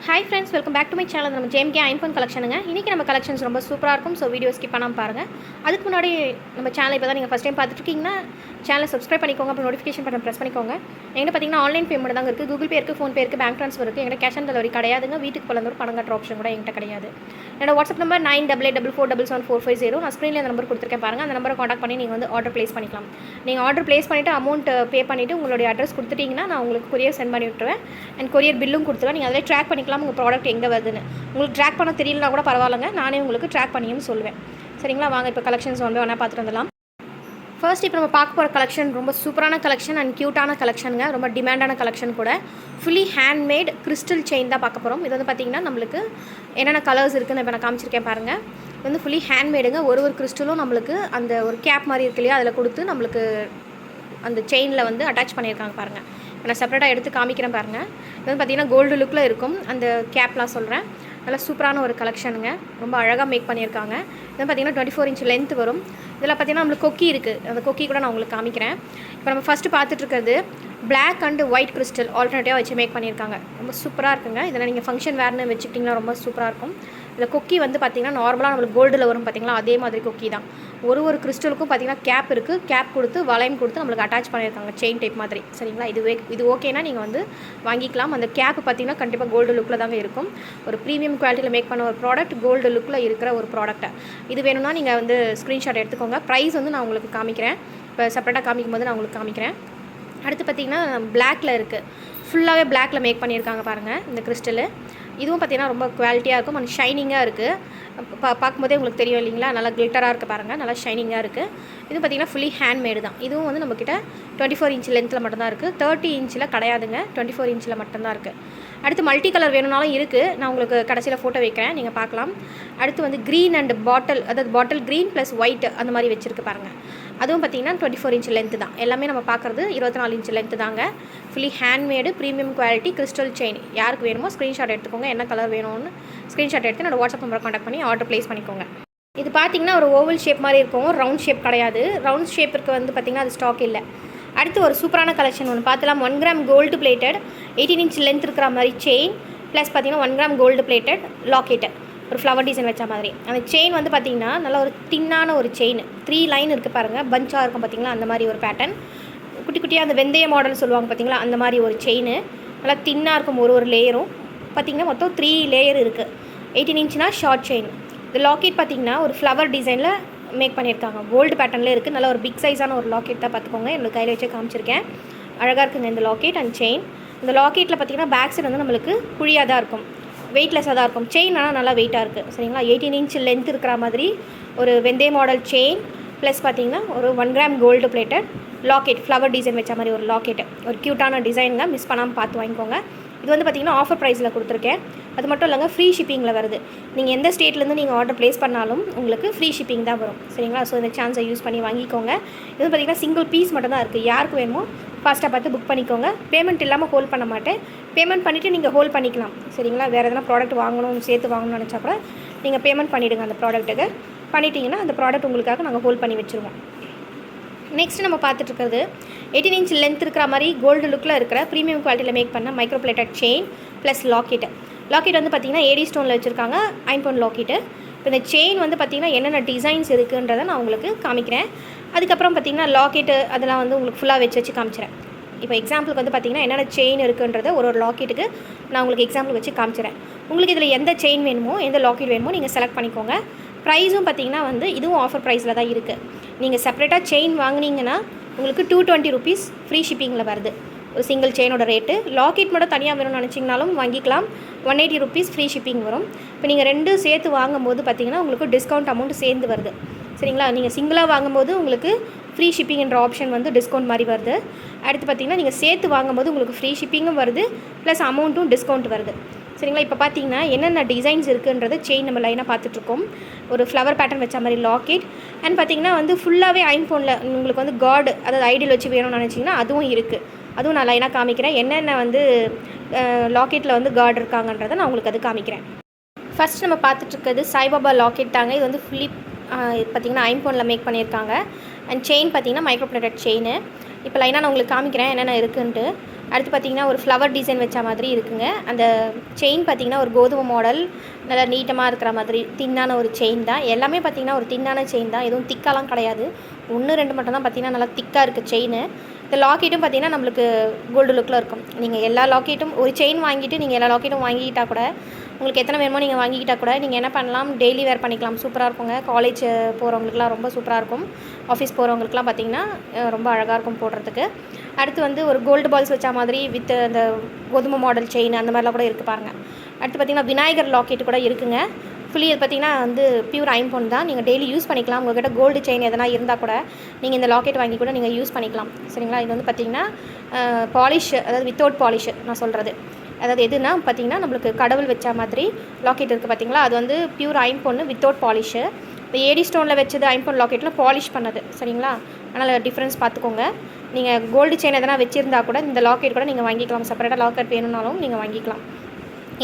Hi friends, welcome back to my channel. நம்ம JMK ஐம்பன் கலெக்ஷனுங்க. இன்றைக்கி நம்ம கலெக்ஷன்ஸ் ரொம்ப சூப்பராக இருக்கும். ஸோ வீடியோ ஸ்கிப் பண்ணாமல் பாருங்கள். அதுக்கு முன்னாடி நம்ம சேனல் இப்போ தான் நீங்கள் ஃபஸ்ட் டைம் பார்த்துட்டுருக்கீங்கன்னா சேனலை சப்ஸ்கிரைப் பண்ணிக்கோங்க. அப்புறம் நோட்டிஃபிகேஷன் பட்டன் ப்ரெஸ் பண்ணிக்கோங்க. எங்கிட்ட பார்த்தீங்கன்னா ஆன்லைன் பேமெண்ட் தாங்க இருக்குது. கூகுள் பே இருக்குது, ஃபோன்பே இருக்குது, பேங்க் ட்ரான்ஸ்ஃபர் இருக்குது. எங்கிட்ட கேஷ் ஆன் டெலிவரி கிடையாதுங்க. வீட்டுக்கு போல ஒரு பணம் கட்டுற ஆப்ஷன் கூட எங்கிட்ட கிடையாது. என்னோட வாட்ஸ்அப் நம்பர் 9884477450. நான் ஸ்க்ரீனில் அந்த நம்பர் கொடுத்துருக்கேன் பாருங்கள். அந்த நம்பரை காண்டாக்ட் பண்ணி நீங்கள் வந்து ஆர்டர் ப்ளேஸ் பண்ணிக்கலாம். நீங்கள் ஆர்டர் ப்ளேஸ் பண்ணிவிட்டு அமௌண்ட் பே பண்ணிவிட்டு உங்களுடைய அட்ரஸ் கொடுத்துட்டிங்கன்னா நான் உங்களுக்கு கொரியர் சென்ட் பண்ணி விட்டுருவேன். அண்ட் கொரியர் பில்லும் கொடுத்துருவேன். நீங்கள் அதிலே ட்ராக் பண்ணிக்கலாம் உங்கள் ப்ராடக்ட் எங்கே வருதுன்னு. உங்களுக்கு ட்ராக் பண்ண தெரியலனா கூட பரவாயில்லைங்க, நானே உங்களுக்கு ட்ராக் பண்ணியும் சொல்லுவேன். சரிங்களா? வாங்க இப்போ கலெக்ஷன்ஸ் வந்து ஒன்றா பார்த்துட்டு வந்துடலாம். ஃபர்ஸ்ட் இப்போ நம்ம பார்க்க போகிற கலெக்ஷன் ரொம்ப சூப்பரான கலெக்ஷன் அண்ட் க்யூட்டான கலெக்ஷனுங்க. ரொம்ப டிமாண்டான கலெக்ஷன் கூட. ஃபுல்லி ஹேண்ட்மேட் கிறிஸ்டல் செயின் தான் பார்க்க போகிறோம். இது வந்து பார்த்திங்கன்னா நம்மளுக்கு என்னென்ன கலர்ஸ் இருக்குதுன்னு இப்போ நான் காமிச்சிருக்கேன் பாருங்கள். இது வந்து ஃபுல்லி ஹேண்ட்மேடுங்க. ஒரு கிறிஸ்டலும் நம்மளுக்கு அந்த ஒரு கேப் மாதிரி இருக்கு இல்லையா, அதில் கொடுத்து நம்மளுக்கு அந்த செயினில் வந்து அட்டாச் பண்ணியிருக்காங்க பாருங்கள். இப்போ நான் செப்பரேட்டாக எடுத்து காமிக்கிறேன் பாருங்கள். இது வந்து பார்த்திங்கன்னா கோல்டு லுக்கில் இருக்கும். அந்த கேப்லாம் சொல்கிறேன். நல்லா சூப்பரான ஒரு கலெக்ஷனுங்க. ரொம்ப அழகாக மேக் பண்ணியிருக்காங்க. இது பார்த்திங்கன்னா 24 இன்ச் லென்த் வரும். இதில் பார்த்திங்கன்னா நம்மளுக்கு கொக்கி இருக்குது. அந்த கொக்கி கூட நான் உங்களுக்கு காமிக்கிறேன். இப்போ நம்ம ஃபஸ்ட்டு பார்த்துட்ருக்கிறது பிளாக் அண்ட் ஒயிட் கிறிஸ்டல் ஆல்டர்னேட்டிவாக வச்சு மேக் பண்ணியிருக்காங்க. ரொம்ப சூப்பராக இருக்குங்க. இதில் நீங்கள் ஃபங்க்ஷன் வேர்னு வச்சுக்கிட்டிங்கன்னா ரொம்ப சூப்பராக இருக்கும். இதில் கொக்கி வந்து பார்த்திங்கன்னா நார்மலாக நம்மளுக்கு கோல்டில் வரும் பார்த்திங்களா, அதே மாதிரி கொக்கி தான். ஒரு கிறிஸ்டலுக்கும் பார்த்திங்கன்னா கேப் இருக்குது. கேப் கொடுத்து வளையம் கொடுத்து நம்மளுக்கு அட்டாச் பண்ணியிருக்காங்க செயின் டைப் மாதிரி. சரிங்களா? இது ஓகேனா நீங்கள் வந்து வாங்கிக்கலாம். அந்த கேப் பார்த்திங்கன்னா கண்டிப்பாக கோல்டு லுக்கில் தாங்க இருக்கும். ஒரு ப்ரீமியம் குவாலிட்டியில் மேக் பண்ண ஒரு ப்ராடக்ட், கோல்டு லுக்கில் இருக்கிற ஒரு ப்ராடக்ட்டை. இது வேணும்னா நீங்கள் வந்து ஸ்க்ரீன்ஷாட் எடுத்துக்கோங்க. ப்ரைஸ் வந்து நான் உங்களுக்கு காமிக்கிறேன். இப்போ செப்பரேட்டாக காமிக்கும் போது நான் உங்களுக்கு காமிக்கிறேன். அடுத்து பார்த்திங்கன்னா பிளாக்கில் இருக்குது. ஃபுல்லாகவே பிளாக்கில் மேக் பண்ணியிருக்காங்க பாருங்கள் இந்த கிறிஸ்டலு. இதுவும் பார்த்திங்கன்னா ரொம்ப குவாலிட்டியாக இருக்கும் அண்ட் ஷைனிங்காக இருக்குது. பார்க்கும்போதே உங்களுக்கு தெரியும் இல்லைங்களா, நல்லா கிளிட்டராக இருக்குது பாருங்கள், நல்லா ஷைனிங்காக இருக்குது. இது பார்த்திங்கன்னா ஃபுல்லி ஹேண்ட்மேடு தான். இதுவும் வந்து நம்மக்கிட்ட 24 இன்ச் லென்த்தில் மட்டும்தான் இருக்குது. 30 இன்ச்சில் கிடையாதுங்க, 24 இன்ச்சில் மட்டும்தான் இருக்குது. அடுத்து மல்டி கலர் வேணும்னாலும் இருக்குது. நான் உங்களுக்கு கடைசியில் ஃபோட்டோ வைக்கிறேன், நீங்கள் பார்க்கலாம். அடுத்து வந்து க்ரீன் அண்ட் பாட்டில், அதாவது பாட்டில் க்ரீன் ப்ளஸ் ஒயிட் அந்த மாதிரி வச்சுருக்கு பாருங்கள். அதுவும் பார்த்திங்கன்னா 24 இன்ச் லென்த்து தான். எல்லாமே நம்ம பார்க்குறது 24 இன்ச் லென்த்து தாங்க. Fully handmade premium quality crystal chain. யாருக்கு வேணுமோ ஸ்க்ரீன்ஷாட் எடுத்துக்கோங்க. என்ன கலர் வேணும்னு ஸ்க்ரீன்ஷாட் எடுத்து என்னோட வாட்ஸ்அப் நம்பரை காண்டாக்ட் பண்ணி ஆர்டர் ப்ளேஸ் பண்ணிக்கோங்க. இது பார்த்திங்கன்னா ஒரு ஓவல் ஷேப் மாதிரி இருக்கும், ரவுண்ட் ஷேப் கிடையாது. ரவுண்ட் ஷேப்பிற்கு வந்து பார்த்திங்கன்னா அது ஸ்டாக் இல்லை. அடுத்து ஒரு சூப்பரான கலெக்ஷன் ஒன்று பார்த்துலாம். 1 gram gold plated 18 inch length இருக்கிற மாதிரி செயின் ப்ளஸ் பார்த்திங்கன்னா 1 கிராம் கோல்டு பிளேட்டட் லாக்கெட்டு, ஒரு ஃப்ளவர் டிசைன் வச்ச மாதிரி. அந்த செயின் வந்து பார்த்திங்கன்னா நல்லா ஒரு தின்னான ஒரு செயின். 3 லைன் இருக்குது பாருங்கள், பஞ்சாக இருக்கும் பார்த்திங்களா, அந்த மாதிரி ஒரு பேட்டர்ன். குட்டி குட்டியாக அந்த வெந்தய மாடல் சொல்லுவாங்க பார்த்திங்களா, அந்த மாதிரி ஒரு செயின். நல்லா தின்னாக இருக்கும். ஒரு லேயரும் பார்த்திங்கன்னா மொத்தம் 3 லேயர் இருக்குது. 18 இன்ச்னா ஷார்ட் செயின். இந்த லாக்கெட் பார்த்திங்கன்னா ஒரு ஃப்ளவர் டிசைனில் மேக் பண்ணியிருக்காங்க. கோல்டு பேட்டர்னில் இருக்குது. நல்லா ஒரு பிக் சைஸான ஒரு லாக்கெட் தான் பார்த்துக்கோங்க. என்னோட கையில் வச்சு காமிச்சிருக்கேன். அழகாக இருக்குங்க இந்த லாக்கெட் அண்ட் செயின். இந்த லாக்கெட்டில் பார்த்திங்கன்னா பேக் சைடு வந்து நம்மளுக்கு குழியாக தான் இருக்கும், வெயிட்லெஸ்ஸாக தான் இருக்கும். செயின் ஆனால் நல்லா வெயிட்டாக இருக்குது. சரிங்களா? 18 இன்ச் லென்த் இருக்கிற மாதிரி ஒரு வெந்தய மாடல் செயின் ப்ளஸ் பார்த்திங்கன்னா ஒரு 1 gram gold plated locket, flower design வச்ச மாதிரி ஒரு லாக்கெட்டு. ஒரு க்யூட்டான டிசைனுங்க, மிஸ் பண்ணாமல் பார்த்து வாங்கிக்கோங்க. இது வந்து பார்த்திங்கன்னா ஆஃபர் ப்ரைஸில் கொடுத்துருக்கேன். அது மட்டும் இல்லைங்க, ஃப்ரீ ஷிப்பிங்கில் வருது. நீங்கள் எந்த ஸ்டேட்லேருந்து நீங்கள் ஆர்டர் ப்ளேஸ் பண்ணாலும் உங்களுக்கு ஃப்ரீ ஷிப்பிங் தான் வரும். சரிங்களா? ஸோ இந்த சான்ஸை யூஸ் பண்ணி வாங்கிக்கோங்க. இது பார்த்திங்கன்னா சிங்கிள் பீஸ் மட்டும் தான் இருக்குது. யாருக்கு வேணுமோ ஃபாஸ்ட்டாக பார்த்து புக் பண்ணிக்கோங்க. பேமெண்ட் இல்லாமல் ஹோல்ட் பண்ண மாட்டேன். பேமெண்ட் பண்ணிவிட்டு நீங்கள் ஹோல்ட் பண்ணிக்கலாம். சரிங்களா? வேறு எதனா ப்ராடக்ட் வாங்கணும், சேர்த்து வாங்கணும்னு நினச்சா கூட நீங்கள் பேமெண்ட் பண்ணிவிடுங்க. அந்த ப்ராடக்ட்டுக்கு பண்ணிட்டீங்கன்னா அந்த ப்ராடக்ட் உங்களுக்காக நாங்கள் ஹோல்ட் பண்ணி வச்சுருவோம். நெக்ஸ்ட் நம்ம பார்த்துட்ருக்கிறது 18 இன்ச் லென்த் இருக்கிற மாதிரி கோல்டு லுக்கில் இருக்கிற ப்ரீமியம் குவாலிட்டியில் மேக் பண்ண micro plated chain plus locket. Locket வந்து பார்த்திங்கன்னா ஏடி ஸ்டோனில் வச்சுருக்காங்க, ஐம்பொன் லாக்கெட்டு. இப்போ இந்த செயின் வந்து பார்த்திங்கன்னா என்னென்ன டிசைன்ஸ் இருக்குன்றதை நான் உங்களுக்கு காமிக்கிறேன். அதுக்கப்புறம் பார்த்திங்கன்னா லாக்கெட்டு அதெல்லாம் வந்து உங்களுக்கு ஃபுல்லாக வச்சு காமிச்சிறேன். இப்போ எக்ஸாம்பிளுக்கு வந்து பார்த்திங்கன்னா என்னென்ன செயின் இருக்குன்றதை ஒரு லாக்கெட்டுக்கு நான் உங்களுக்கு எக்ஸாம்பிள் வச்சு காமிச்சிறேன். உங்களுக்கு இதில் எந்த செயின் வேணுமோ, எந்த லாக்கெட் வேணுமோ நீங்கள் செலக்ட் பண்ணிக்கோங்க. ப்ரைஸும் பார்த்திங்கன்னா வந்து இதுவும் ஆஃபர் ப்ரைஸில் தான் இருக்குது. நீங்கள் செப்பரேட்டாக செயின் வாங்கினீங்கன்னா உங்களுக்கு 220 ருபீஸ் ஃப்ரீ ஷிப்பிங்கில் வருது ஒரு சிங்கிள் செயினோட ரேட்டு. லாக்கெட் மட்டும் தனியாக வேணும்னு நினச்சிங்கனாலும் வாங்கிக்கலாம். 180 ருபீஸ் ஃப்ரீ ஷிப்பிங் வரும். இப்போ நீங்கள் 2 சேர்த்து வாங்கும்போது பார்த்திங்கன்னா உங்களுக்கு டிஸ்கவுண்ட் அமௌண்ட் சேர்ந்து வருது. சரிங்களா? நீங்கள் சிங்கிளாக வாங்கும்போது உங்களுக்கு ஃப்ரீ ஷிப்பிங்ன்ற ஆப்ஷன் வந்து டிஸ்கவுண்ட் மாதிரி வருது. அடுத்து பார்த்திங்கன்னா நீங்கள் சேர்த்து வாங்கும்போது உங்களுக்கு ஃப்ரீ ஷிப்பிங்கும் வருது ப்ளஸ் அமௌண்ட்டும் டிஸ்கவுண்ட் வருது. சரிங்களா? இப்போ பார்த்திங்கன்னா என்னென்ன டிசைன்ஸ் இருக்குன்றது செயின் நம்ம லைனாக பார்த்துட்ருக்கோம். ஒரு ஃப்ளவர் பேட்டர்ன் வச்ச மாதிரி லாக்கெட் அண்ட் பார்த்திங்கன்னா வந்து ஃபுல்லாகவே ஐம்பொனில் உங்களுக்கு வந்து கார்டு, அதாவது ஐடியல் வச்சு வேணும்னு நினச்சிங்கன்னா அதுவும் இருக்குது. அதுவும் நான் லைனாக காமிக்கிறேன். என்னென்ன வந்து லாக்கெட்டில் வந்து கார்டு இருக்காங்கன்றதை நான் உங்களுக்கு அது காமிக்கிறேன். ஃபஸ்ட் நம்ம பார்த்துட்ருக்கிறது சாய்பாபா லாக்கெட் தாங்க. இது வந்து ஃபுல்லி பார்த்திங்கன்னா ஐம்பொனில் மேக் பண்ணியிருக்காங்க. அண்ட் செயின் பார்த்திங்கன்னா மைக்ரோ பிளேட்டட் செயின். இப்போ லைனாக நான் உங்களுக்கு காமிக்கிறேன் என்னென்ன இருக்குன்ட்டு. அடுத்து பார்த்திங்கன்னா ஒரு ஃப்ளவர் டிசைன் வச்ச மாதிரி இருக்குங்க. அந்த செயின் பார்த்திங்கன்னா ஒரு கோதுமை மாடல், நல்லா நீட்டமாக இருக்கிற மாதிரி தின்னான ஒரு செயின் தான். எல்லாமே பார்த்திங்கன்னா ஒரு தின்னான செயின் தான், எதுவும் திக்காலாம் கிடையாது. 1, 2 மட்டும் தான் பார்த்திங்கன்னா நல்லா திக்காக இருக்குது செயின். இந்த லாக்கெட்டும் பார்த்திங்கன்னா நம்மளுக்கு கோல்டு லுக்கில் இருக்கும். நீங்கள் எல்லா லாக்கெட்டும் ஒரு செயின் வாங்கிட்டு நீங்கள் எல்லா லாக்கெட்டும் வாங்கிக்கிட்டால் கூட, உங்களுக்கு எத்தனை வேணுமோ நீங்கள் வாங்கிக்கிட்டால் கூட நீங்கள் என்ன பண்ணலாம், டெய்லி வேர் பண்ணிக்கலாம். சூப்பராக இருக்குங்க. காலேஜ் போகிறவங்களுக்குலாம் ரொம்ப சூப்பராக இருக்கும். ஆஃபீஸ் போகிறவங்களுக்குலாம் பார்த்திங்கன்னா ரொம்ப அழகாக இருக்கும் போடுறதுக்கு. அடுத்து வந்து ஒரு கோல்டு பால்ஸ் வச்ச மாதிரி வித் அந்த கோதுமை மாடல் செயின் அந்த மாதிரிலாம் கூட இருக்குது பாருங்கள். அடுத்து பார்த்திங்கன்னா விநாயகர் லாக்கெட் கூட இருக்குங்க. ஃபுல்லி இது பார்த்திங்கன்னா வந்து பியூர் ஐம்பொன் தான். நீங்கள் டெய்லி யூஸ் பண்ணிக்கலாம். உங்கள்கிட்ட கோல்டு செயின் எதனா இருந்தால் கூட நீங்கள் இந்த லாக்கெட் வாங்கி கூட நீங்கள் யூஸ் பண்ணிக்கலாம். சரிங்களா? இது வந்து பார்த்திங்கன்னா பாலிஷ், அதாவது வித்தவுட் பாலிஷ் நான் சொல்கிறது. அதாவது எதுனா பார்த்திங்கன்னா நம்மளுக்கு கடவுள் வச்ச மாதிரி லாக்கெட் இருக்குது பார்த்திங்களா, அது வந்து பியூர் ஐம்பொன் வித்தவுட் பாலிஷு. இப்போ ஏடி ஸ்டோனில் வச்சது ஐம்பொன் லாக்கெட்டில் பாலிஷ் பண்ணது. சரிங்களா? அதனால் டிஃப்ரென்ஸ் பார்த்துக்கோங்க. நீங்கள் கோல்டு செயின் எதனா வச்சுருந்தா கூட இந்த லாக்கெட் கூட நீங்கள் வாங்கிக்கலாம். செப்பரேட்டாக லாக்கெட் வேணும்னாலும் நீங்கள் வாங்கிக்கலாம்.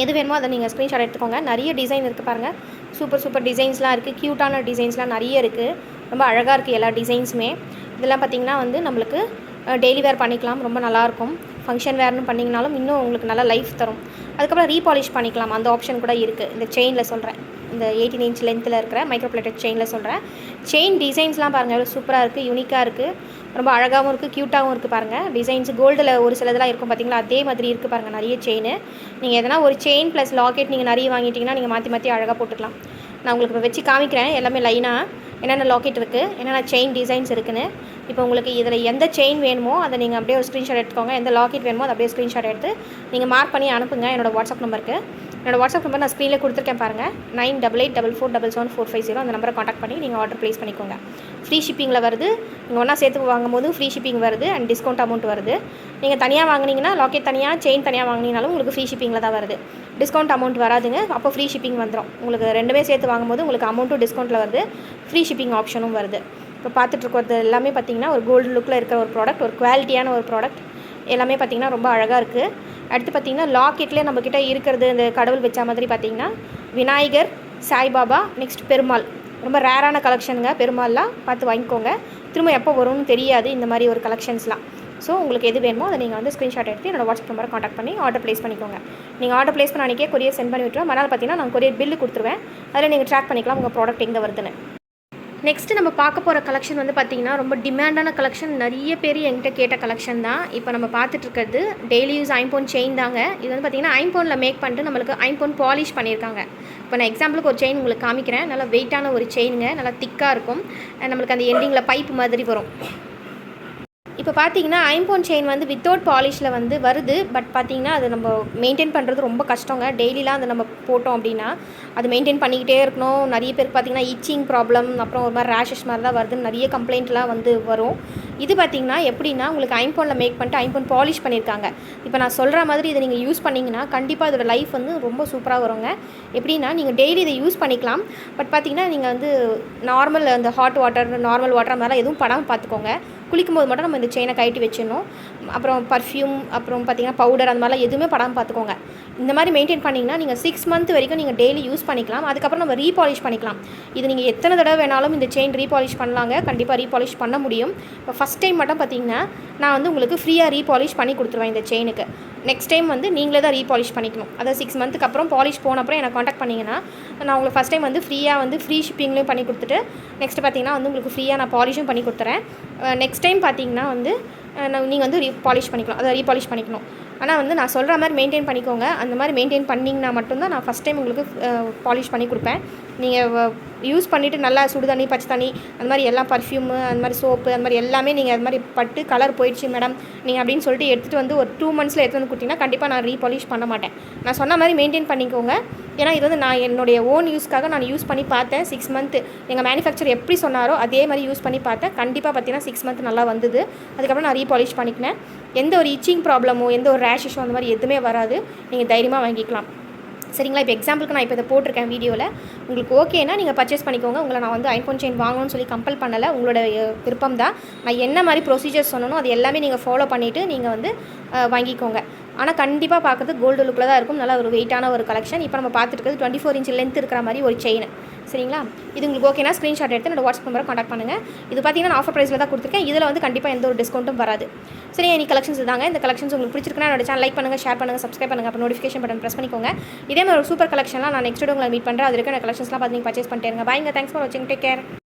எது வேணுமோ அதை நீங்கள் ஸ்க்ரீன்ஷாட் எடுத்துக்கோங்க. நிறைய டிசைன் இருக்குது பாருங்கள். சூப்பர் டிசைன்ஸ்லாம் இருக்குது. க்யூட்டான டிசைன்ஸ்லாம் நிறைய இருக்குது. ரொம்ப அழகாக இருக்குது எல்லா டிசைன்ஸுமே. இதெல்லாம் பார்த்திங்கன்னா வந்து நம்மளுக்கு டெய்லி வேர் பண்ணிக்கலாம். ரொம்ப நல்லாயிருக்கும். ஃபங்க்ஷன் வேர்னு பண்ணிங்கனாலும் இன்னும் உங்களுக்கு நல்லா லைஃப் தரும். அதுக்கப்புறம் ரீபாலிஷ் பண்ணிக்கலாம், அந்த ஆப்ஷன் கூட இருக்குது. இந்த செயினில் சொல்கிறேன், இந்த 18 இன்ச் லென்த்தில் இருக்கிற மைக்ரோப்ளேட்டட் செயினில் சொல்கிறேன். செயின் டிசைன்ஸ்லாம் பாருங்கள் எவ்வளோ சூப்பராக இருக்குது, யூனிக்காக இருக்குது, ரொம்ப அழகாகவும் இருக்குது, க்யூட்டாகவும் இருக்குது பாருங்கள். டிசைன்ஸ் கோல்டில் ஒரு சிலதெல்லாம் இருக்கும் பார்த்திங்களா, அதே மாதிரி இருக்குது பாருங்கள் நிறைய செயின். நீங்கள் எதனா ஒரு செயின் ப்ளஸ் லாக்கெட் நீங்கள் நிறைய வாங்கிட்டிங்கன்னா நீங்கள் மாற்றி அழகாக போட்டுக்கலாம். நான் உங்களுக்கு இப்போ வச்சு காமிக்கிறேன் எல்லாமே லைனாக என்னென்ன லாக்கெட் இருக்குது, என்னென்ன செயின் டிசைன்ஸ் இருக்குதுன்னு. இப்போ உங்களுக்கு இதில் எந்த செயின் வேணுமோ அதை நீங்கள் அப்படியே ஒரு ஸ்க்ரீன்ஷாட் எடுத்துக்கோங்க. எந்த லாக்கெட் வேணுமோ அதை அப்படியே ஸ்க்ரீன்ஷாட் எடுத்து நீங்கள் மார்க் பண்ணி அனுப்புங்க என்னோடய வாட்ஸ்அப் நம்பருக்கு. என்னோடய வாட்ஸ்அப் நம்பர் நான் ஸ்க்ரீனில் கொடுத்துருக்கேன் பாருங்கள், 9884477450. அந்த நம்பரை காண்டாக்ட் பண்ணி நீங்கள் ஆர்டர் ப்ளேஸ் பண்ணிக்கோங்க. ஃப்ரீ ஷிப்பிங்கில் வருது. நீங்கள் ஒன்றா சேர்த்து வாங்கும்போது ஃப்ரீ ஷிப்பிங் வருது அண்ட் டிஸ்கவுண்ட் அமௌண்ட் வருது. நீங்கள் தனியாக வாங்கினீங்கன்னா லாக்கெட் தனியாக செயின் தனியாக வாங்கினீங்கனாலும் உங்களுக்கு ஃப்ரீ ஷிப்பிங்கில் தான் வருது. டிஸ்கவுண்ட் அமௌண்ட் வராதுங்க. அப்போ ஃப்ரீ ஷிப்பிங் வந்துடும். உங்களுக்கு ரெண்டுமே சேர்த்து வாங்கும்போது உங்களுக்கு அமௌண்ட்டும் டிஸ்கவுண்ட்டில் வருது, ஃப்ரீ ஷிப்பிங் ஆப்ஷனும் வருது. இப்போ பார்த்துட்ருக்கிறது எல்லாமே பார்த்திங்கன்னா ஒரு கோல்டு லுக்கில் இருக்கிற ஒரு ப்ராடக்ட், ஒரு குவாலிட்டியான ஒரு ப்ராடக்ட். எல்லாமே பார்த்திங்கன்னா ரொம்ப அழகாக இருக்குது. அடுத்து பார்த்திங்கன்னா லாக்கெட்லேயே நம்மக்கிட்ட இருக்கிறது இந்த கடவுள் வச்ச மாதிரி பார்த்திங்கன்னா விநாயகர், சாய்பாபா, நெக்ஸ்ட் பெருமாள். ரொம்ப ரேரான கலெக்ஷனுங்க. பெருமாள்லாம் பார்த்து வாங்கிக்கோங்க. திரும்ப எப்போ வரும்னு தெரியாது இந்த மாதிரி ஒரு கலெக்ஷன்ஸ்லாம். ஸோ உங்களுக்கு எது வேணுமோ அதை நீங்கள் வந்து ஸ்க்ரீன்ஷாட் எடுத்து என்னோடய வாட்ஸ்அப் நம்பரை காண்டாக்ட் பண்ணி ஆர்டர் ப்ளேஸ் பண்ணிக்கோங்க. நீங்கள் ஆர்டர் ப்ளேஸ் பண்ண அன்றைக்கே கொரியர் சென்ட் பண்ணி விட்டுருவேன். மறுநாள் பார்த்திங்கன்னா நான் கொரியர் பில்லு கொடுத்துருவேன். அதில் நீங்கள் ட்ராக் பண்ணிக்கலாம் உங்கள் ப்ராடக்ட் எங்கே வருதுன்னு. நெக்ஸ்ட்டு நம்ம பார்க்க போகிற கலெக்ஷன் வந்து பார்த்திங்கன்னா ரொம்ப டிமாண்டான கலெக்ஷன். நிறைய பேர் என்கிட்ட கேட்ட கலெக்ஷன் தான். இப்போ நம்ம பார்த்துட்ருக்கிறது டெய்லி யூஸ் ஐம்பொன் செயின் தாங்க. இது வந்து பார்த்திங்கன்னா ஐம்பொனில் மேக் பண்ணிட்டு நம்மளுக்கு ஐம்பொன் பாலிஷ் பண்ணியிருக்காங்க. இப்போ நான் எக்ஸாம்பிளுக்கு ஒரு செயின் உங்களுக்கு காமிக்கிறேன். நல்லா வெயிட்டான ஒரு செயினுங்க, நல்லா திக்காக இருக்கும். நம்மளுக்கு அந்த எண்டிங்கில் பைப் மாதிரி வரும். இப்போ பார்த்தீங்கன்னா ஐம்பொன் செயின் வந்து வித்தவுட் பாலிஷில் வந்து வருது. பட் பார்த்திங்கன்னா அது நம்ம மெயின்டைன் பண்ணுறது ரொம்ப கஷ்டங்க. டெய்லிலாம் அதை நம்ம போட்டோம் அப்படின்னா அது மெயின்டைன் பண்ணிக்கிட்டே இருக்கணும். நிறைய பேருக்கு பார்த்திங்கன்னா இச்சிங் ப்ராப்ளம், அப்புறம் ஒரு மாதிரி ரேஷஸ் மாதிரி தான் வருதுன்னு நிறைய கம்ப்ளைண்ட்லாம் வந்து வரும். இது பார்த்திங்கன்னா எப்படின்னா உங்களுக்கு ஐம்பொனில் மேக் பண்ணிட்டு ஐம்பொன் பாலிஷ் பண்ணியிருக்காங்க. இப்போ நான் சொல்கிற மாதிரி இதை நீங்கள் யூஸ் பண்ணிங்கன்னா கண்டிப்பாக இதோட லைஃப் வந்து ரொம்ப சூப்பராக வருங்க. எப்படின்னா நீங்கள் டெய்லி இதை யூஸ் பண்ணிக்கலாம். பட் பார்த்திங்கன்னா நீங்கள் வந்து நார்மல் அந்த ஹாட் வாட்டர், நார்மல் வாட்டர் மாதிரிலாம் எதுவும் படாமல் பார்த்துக்கோங்க. குளிக்கும்போது மட்டும் நம்ம இந்த செயினை கழட்டி வச்சிடணும். அப்புறம் பர்ஃப்யூம், அப்புறம் பார்த்திங்கன்னா பவுடர் அந்த மாதிரிலாம் எதுவுமே படாமல் பார்த்துக்கோங்க. இந்த மாதிரி மெயின்டைன் பண்ணிங்கன்னா நீங்கள் 6 மந்த் வரைக்கும் நீங்கள் டெய்லி யூஸ் பண்ணிக்கலாம். அதுக்கப்புறம் நம்ம ரீபாலிஷ் பண்ணிக்கலாம். இது நீங்கள் எத்தனை தடவை வேணாலும் இந்த செயின் ரீபாலிஷ் பண்ணலாங்க. கண்டிப்பாக ரீபாலிஷ் பண்ண முடியும். இப்போ ஃபஸ்ட் டைம் மட்டும் பார்த்திங்கன்னா நான் வந்து உங்களுக்கு ஃப்ரீயாக ரீபாலிஷ் பண்ணி கொடுத்துருவேன் இந்த செயினுக்கு. நெக்ஸ்ட் டைம் வந்து நீங்களே தான் ரீபாலிஷ் பண்ணிக்கணும். அதாவது 6 மந்த்துக்கு அப்புறம் பாலிஷ் போன அப்புறம் எனக்கு காண்டாக்ட் பண்ணிங்கன்னா நான் உங்களுக்கு ஃபஸ்ட் டைம் வந்து ஃப்ரீயாக வந்து ஃப்ரீ ஷிப்பிங்லேயும் பண்ணி கொடுத்துட்டு நெக்ஸ்ட் பார்த்திங்கன்னா வந்து உங்களுக்கு ஃப்ரீயாக நான் பாலிஷும் பண்ணி கொடுத்துறேன். நெக்ஸ்ட் டைம் பார்த்திங்கன்னா வந்து நீங்கள் வந்து ரீபாலிஷ் பண்ணிக்கலாம், அதை ரீபாலிஷ் பண்ணிக்கணும். ஆனால் வந்து நான் சொல்கிற மாதிரி மெயின்டைன் பண்ணிக்கோங்க. அந்த மாதிரி மெயின்டைன் பண்ணிங்கன்னா மட்டும்தான் நான் ஃபஸ்ட் டைம் உங்களுக்கு பாலிஷ் பண்ணி கொடுப்பேன். நீங்கள் யூஸ் பண்ணிவிட்டு நல்லா சுடு தண்ணி, பச்சை தண்ணி, அந்த மாதிரி எல்லாம் பர்ஃப்யூமு, அந்த மாதிரி சோப்பு, அந்த மாதிரி எல்லாமே நீங்கள் அது மாதிரி பட்டு கலர் போயிடுச்சு மேடம் நீங்கள் அப்படின்னு சொல்லிட்டு எடுத்துகிட்டு வந்து ஒரு 2 மந்த்ஸில் எடுத்து வந்து கொடுத்தீங்கன்னா கண்டிப்பாக நான் ரீபாலிஷ் பண்ண மாட்டேன். நான் சொன்ன மாதிரி மெயின்டைன் பண்ணிக்கோங்க. ஏன்னா இது வந்து நான் என்னுடைய ஓன் யூஸ்க்காக நான் யூஸ் பண்ணி பார்த்தேன். 6 மந்த்து எங்கள் மேனுஃபேக்சர் எப்படி சொன்னாரோ அதே மாதிரி யூஸ் பண்ணி பார்த்தேன். கண்டிப்பாக பார்த்தீங்கன்னா 6 மந்த் நல்லா வந்தது. அதுக்கப்புறம் நான் ரீபாலிஷ் பண்ணிக்கினேன். எந்த ஒரு இச்சிங் ப்ராப்ளமோ எந்த ஒரு ரேஷஸோ அந்த மாதிரி எதுவுமே வராது. நீங்கள் தைரியமாக வாங்கிக்கலாம். சரிங்களா? இப்போ எக்ஸாம்பிளுக்கு நான் இப்போ இதை போட்டிருக்கேன் வீடியோவில். உங்களுக்கு ஓகேனா நீங்கள் பர்ச்சேஸ் பண்ணிக்கோங்க. உங்களை நான் வந்து ஐம்பொன் செயின் வாங்கணும்னு சொல்லி கம்பல் பண்ணலை. உங்களோட விருப்பம் தான். நான் என்ன மாதிரி ப்ரொசீஜர்ஸ் சொன்னனோ அது எல்லாமே நீங்கள் ஃபாலோ பண்ணிவிட்டு நீங்கள் வந்து வாங்கிக்கோங்க. ஆனால் கண்டிப்பாக பார்க்குறது கோல்டு லுக்கில் தான் இருக்கும். நல்லா ஒரு வெயிட்டான ஒரு கலெக்ஷன். இப்போ நம்ம பார்த்துட்டு இருக்கிறது 24 இன்ச் லென்த் இருக்கிற மாதிரி ஒரு செயின். சரிங்களா? இது உங்களுக்கு ஓகேனா ஸ்க்ரீன்ஷாட் எடுத்து என்னோட வாட்ஸ்அப் நம்பரை காண்டாக்ட் பண்ணுங்கள். இது பார்த்தீங்கன்னா நான் ஆஃபர் ப்ரைஸில் தான் கொடுத்துருக்கேன். இதில் வந்து கண்டிப்பாக எந்த ஒரு டிஸ்கவுண்ட்டும் வராது. சரி, நீ கலெக்ஷன்ஸ் இதாங்க. இந்த கலெக்ஷன்ஸ் உங்களுக்கு பிடிச்சிருக்குன்னா என்னோட சேனல் லைக் பண்ணுங்கள், ஷேர் பண்ணுங்கள், சப்ஸ்கிரைப் பண்ணுங்கள், அப்புறம் நோட்டிஃபிகேஷன் பட்டன் ப்ரெஸ் பண்ணிக்கோங்க. இதே மாதிரி ஒரு சூப்பர் கலெக்ஷன்லாம் நான் நெக்ஸ்ட் வீடியோ உங்களை மீட் பண்ணுறேன். அது வரைக்கும் கலெக்ஷன்ஸ்லாம் பார்த்து நீங்கள் பர்ச்சேஸ் பண்ணிட்டேங்க. பாய்ங்க. தேங்க்ஸ் ஃபார் வாட்சிங். Take care.